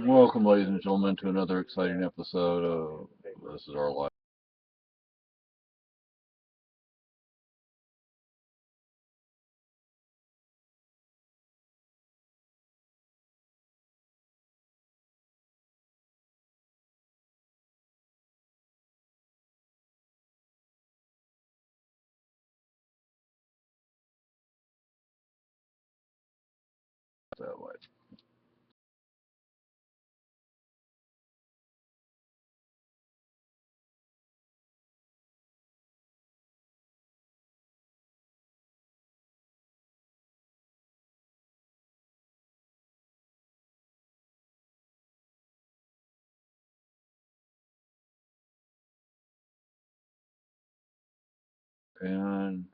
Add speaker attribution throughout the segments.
Speaker 1: Welcome, ladies and gentlemen, to another exciting episode of This Is Our Life. That way. And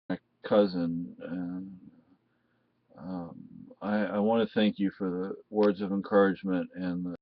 Speaker 1: my cousin, um, I want to thank you for the words of encouragement and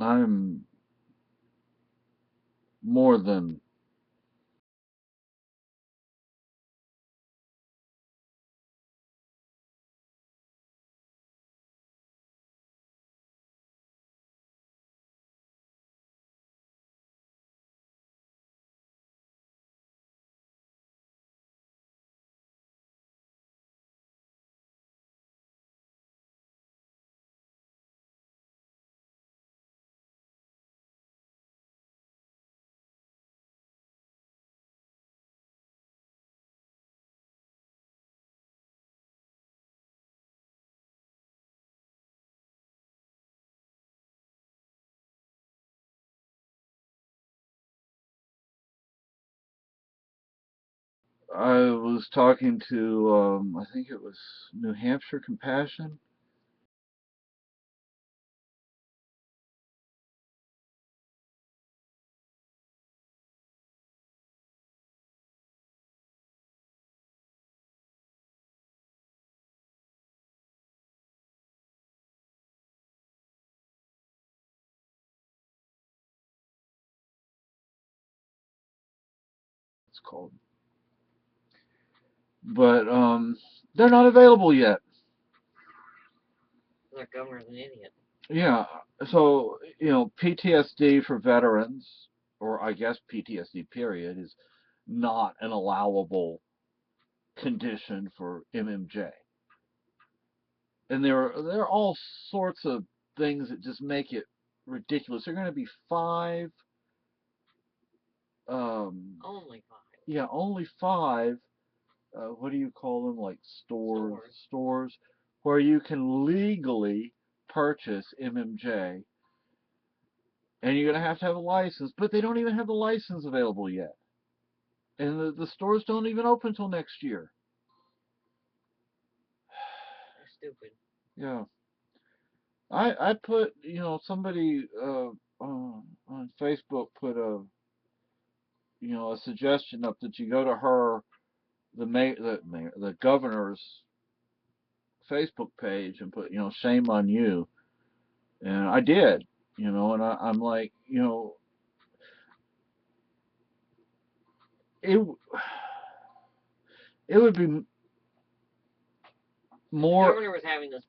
Speaker 1: I'm more than I was talking to I think it was New Hampshire Compassion. It's called, but they're not available yet.
Speaker 2: The governor's an idiot.
Speaker 1: Yeah, so PTSD for veterans, or I guess PTSD period, is not an allowable condition for MMJ. And there are all sorts of things that just make it ridiculous. There are going to be five,
Speaker 2: Only five.
Speaker 1: yeah, only five. What do you call them? Like stores where you can legally purchase MMJ, and you're going to have a license. But they don't even have the license available yet, and the stores don't even open until next year.
Speaker 2: They're stupid.
Speaker 1: Yeah. I put, somebody on Facebook put a suggestion up that you go to the governor's Facebook page and put, shame on you. And I did, and I'm like, it it would be
Speaker 2: If the
Speaker 1: more,
Speaker 2: governor was having this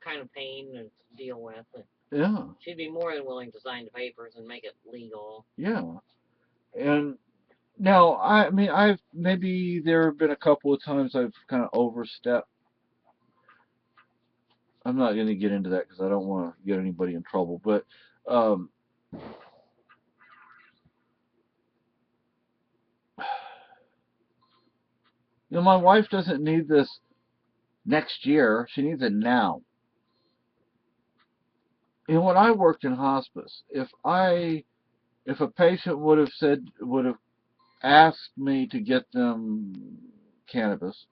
Speaker 2: kind of pain to deal with,
Speaker 1: yeah,
Speaker 2: she'd be more than willing to sign the papers and make it legal.
Speaker 1: yeah. And now, I mean, maybe there have been a couple of times I've kind of overstepped. I'm not going to get into that because I don't want to get anybody in trouble. But um, my wife doesn't need this next year. She needs it now. When I worked in hospice, if a patient would have asked me to get them cannabis,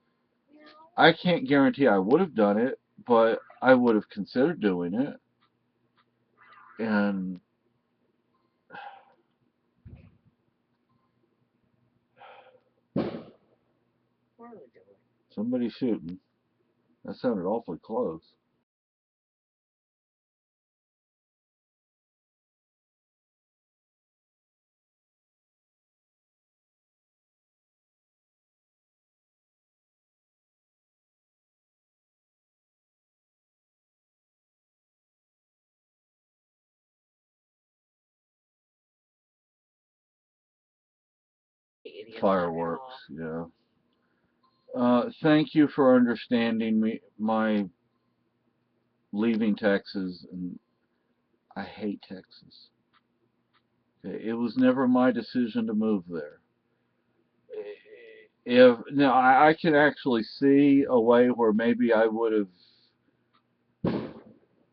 Speaker 1: I can't guarantee I would have done it, but I would have considered doing it. And
Speaker 2: What are they doing?
Speaker 1: somebody's shooting. That sounded awfully close.
Speaker 2: Idiots.
Speaker 1: Fireworks, yeah. Thank you for understanding my leaving Texas, and I hate Texas. Okay, it was never my decision to move there. If now I can actually see a way where maybe I would have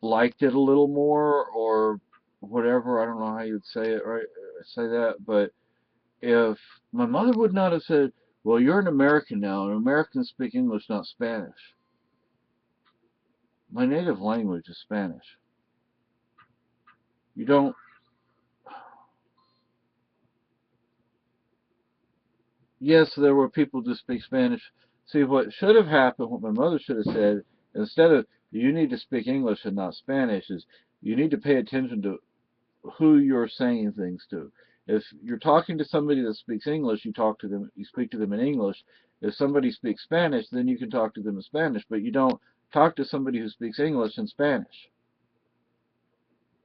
Speaker 1: liked it a little more or whatever. I don't know how you'd say it right, say that, but if my mother would not have said, "Well, you're an American now, and Americans speak English, not Spanish." My native language is Spanish. You don't. Yes, there were people who speak Spanish. See, what should have happened, what my mother should have said, instead of "you need to speak English and not Spanish," is you need to pay attention to who you're saying things to. If you're talking to somebody that speaks English, you speak to them in English. If somebody speaks Spanish, then you can talk to them in Spanish, but you don't talk to somebody who speaks English in Spanish.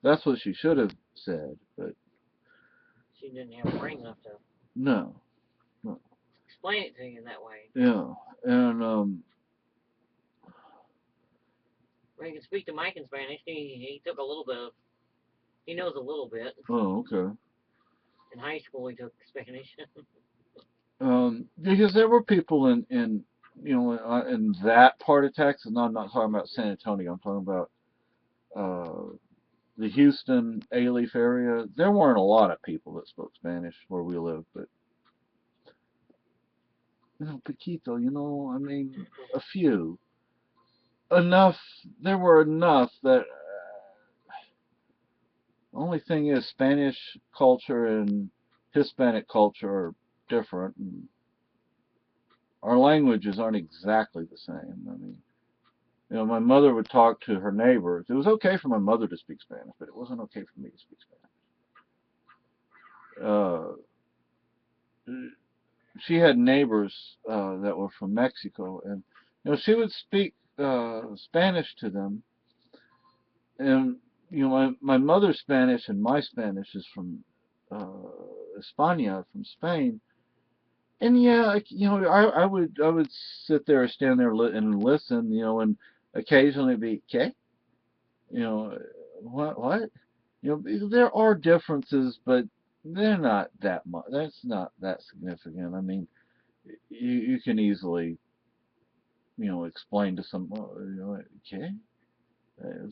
Speaker 1: That's what she should have said, but
Speaker 2: She didn't have a brain enough to
Speaker 1: no, no.
Speaker 2: explain it to you that way.
Speaker 1: Yeah, and
Speaker 2: Well, you can speak to Mike in Spanish. He took a little bit of. He knows a little bit.
Speaker 1: oh, okay.
Speaker 2: In high school, he took Spanish.
Speaker 1: Because there were people in that part of Texas. No, I'm not talking about San Antonio. I'm talking about the Houston, Alief area. There weren't a lot of people that spoke Spanish where we lived, but Paquito. I mean, a few, enough. There were enough that. Only thing is, Spanish culture and Hispanic culture are different, and our languages aren't exactly the same. I mean, my mother would talk to her neighbors. It was okay for my mother to speak Spanish, but it wasn't okay for me to speak Spanish. She had neighbors that were from Mexico, and she would speak Spanish to them. And my mother's Spanish and my Spanish is from España, from Spain, And yeah, I would sit there, stand there, and listen, and occasionally be, okay, you know, what, there are differences, but they're not that much. That's not that significant. I mean, you can easily, explain to someone, okay,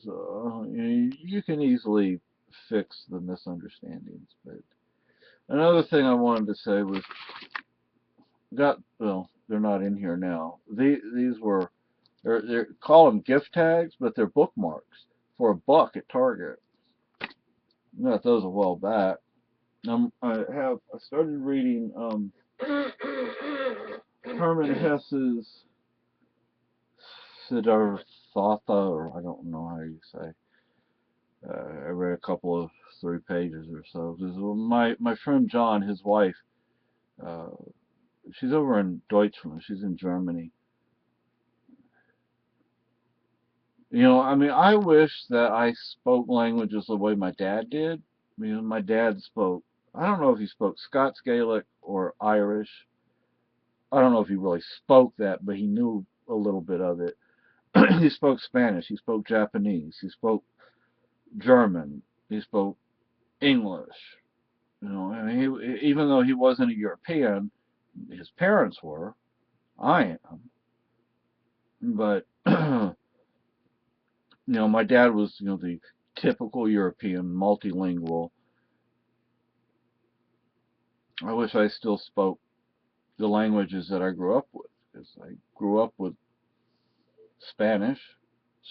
Speaker 1: so, you can easily fix the misunderstandings. But another thing I wanted to say was, well, they're not in here now. These were, they're call them gift tags, but they're bookmarks for $1 at Target. I got those a while back. I started reading Herman Hesse's Siddhartha, or I don't know how you say. I read a couple of 3 pages or so. My friend John, his wife, uh, she's over in Deutschland. She's in Germany. I mean, I wish that I spoke languages the way my dad did. My dad spoke, I don't know if he spoke Scots Gaelic or Irish. I don't know if he really spoke that, but he knew a little bit of it. He spoke Spanish. He spoke Japanese. He spoke German. He spoke English. I mean, even though he wasn't a European, his parents were. I am. But, my dad was, the typical European, multilingual. I wish I still spoke the languages that I grew up with, because I grew up with Spanish,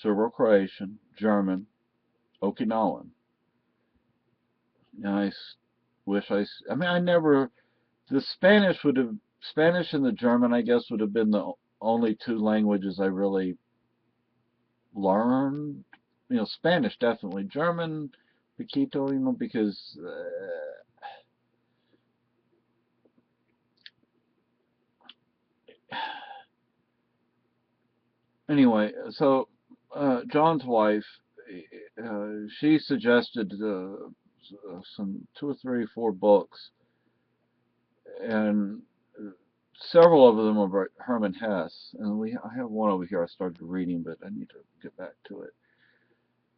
Speaker 1: Serbo-Croatian, German, Okinawan. And wish I mean, the Spanish and the German, I guess, would have been the only 2 languages I really learned. Spanish definitely. German, poquito, because anyway, so John's wife, she suggested some 2 or 3, 4 books, and several of them are by Herman Hesse, and I have one over here I started reading, but I need to get back to it.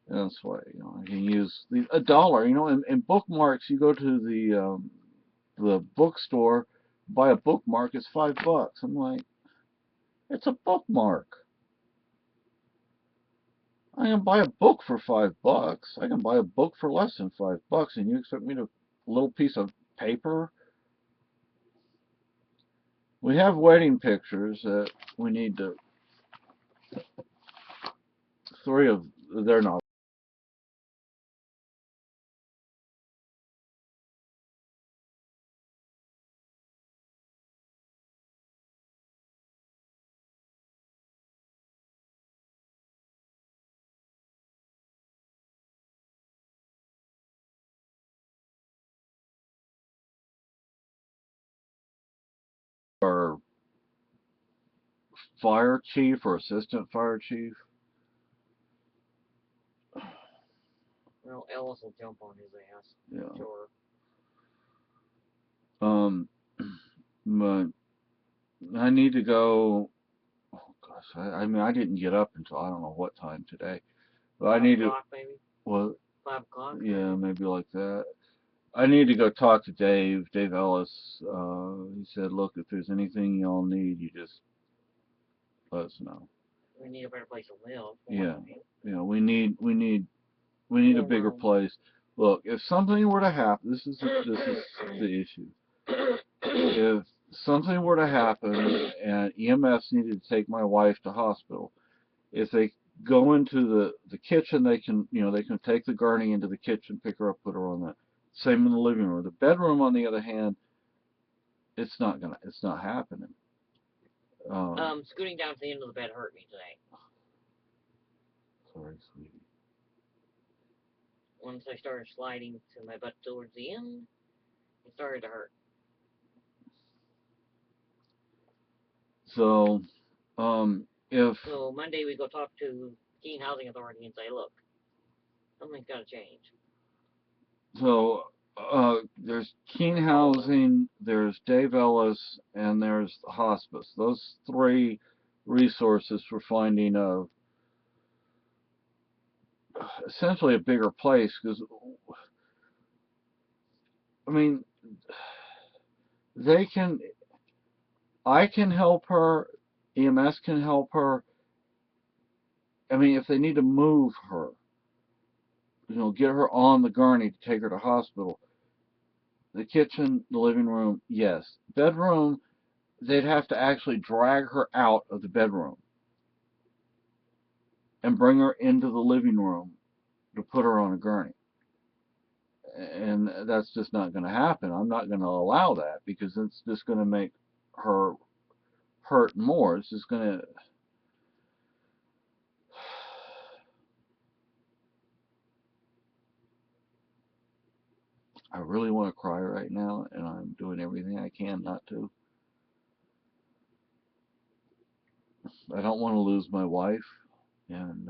Speaker 1: And that's why I can use $1. In bookmarks, you go to the bookstore, buy a bookmark, it's $5. I'm like, it's a bookmark. I can buy a book for $5. I can buy a book for less than $5, and you expect me to a little piece of paper? We have wedding pictures that we need to. 3 of they're not. Our fire chief or assistant fire chief.
Speaker 2: Well, Ellis will jump on his ass.
Speaker 1: Yeah.
Speaker 2: Sure.
Speaker 1: But I need to go. Oh gosh, I mean, I didn't get up until I don't know what time today. But I need to.
Speaker 2: 5 o'clock, maybe?
Speaker 1: Well,
Speaker 2: 5 o'clock?
Speaker 1: yeah, maybe like that. I need to go talk to Dave Ellis. He said, look, if there's anything y'all need, you just let us know.
Speaker 2: We need a better place to live.
Speaker 1: Yeah, we need a bigger place. Look, if something were to happen, this is the issue. If something were to happen and EMS needed to take my wife to hospital, if they go into the kitchen, they can take the gurney into the kitchen, pick her up, put her on that. Same in the living room. The bedroom, on the other hand, it's not happening.
Speaker 2: Scooting down to the end of the bed hurt me today.
Speaker 1: Sorry, sweetie.
Speaker 2: Once I started sliding to my butt towards the end, it started to hurt.
Speaker 1: So,
Speaker 2: So Monday we go talk to Keene Housing Authority and say, look, something's got to change.
Speaker 1: So, There's Keen Housing, there's Dave Ellis, and there's the hospice. Those three resources for finding essentially a bigger place. Because I mean, they can, I can help her, EMS can help her. I mean, if they need to move her, get her on the gurney to take her to hospital. The kitchen, the living room, yes. Bedroom, they'd have to actually drag her out of the bedroom and bring her into the living room to put her on a gurney. And that's just not going to happen. I'm not going to allow that because it's just going to make her hurt more. It's just going to. I really want to cry right now, and I'm doing everything I can not to. I don't want to lose my wife, and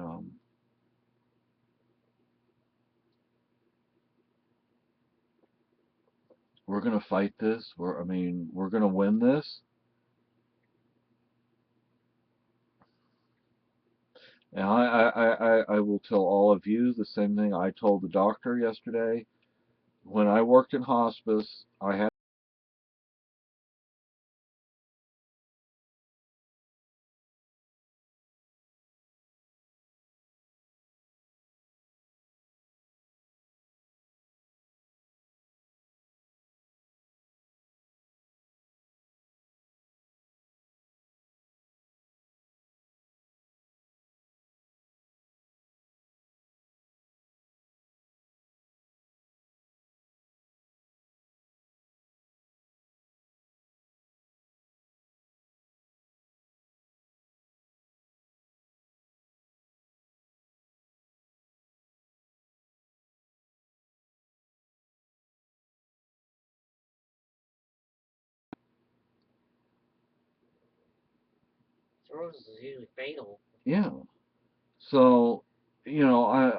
Speaker 1: we're going to fight this. We're going to win this. And I will tell all of you the same thing I told the doctor yesterday. When I worked in hospice, I had
Speaker 2: Cirrhosis is usually fatal.
Speaker 1: yeah. So, I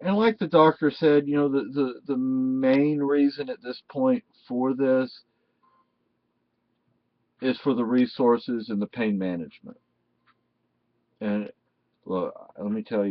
Speaker 1: and like the doctor said, the main reason at this point for this is for the resources and the pain management. And look, let me tell you.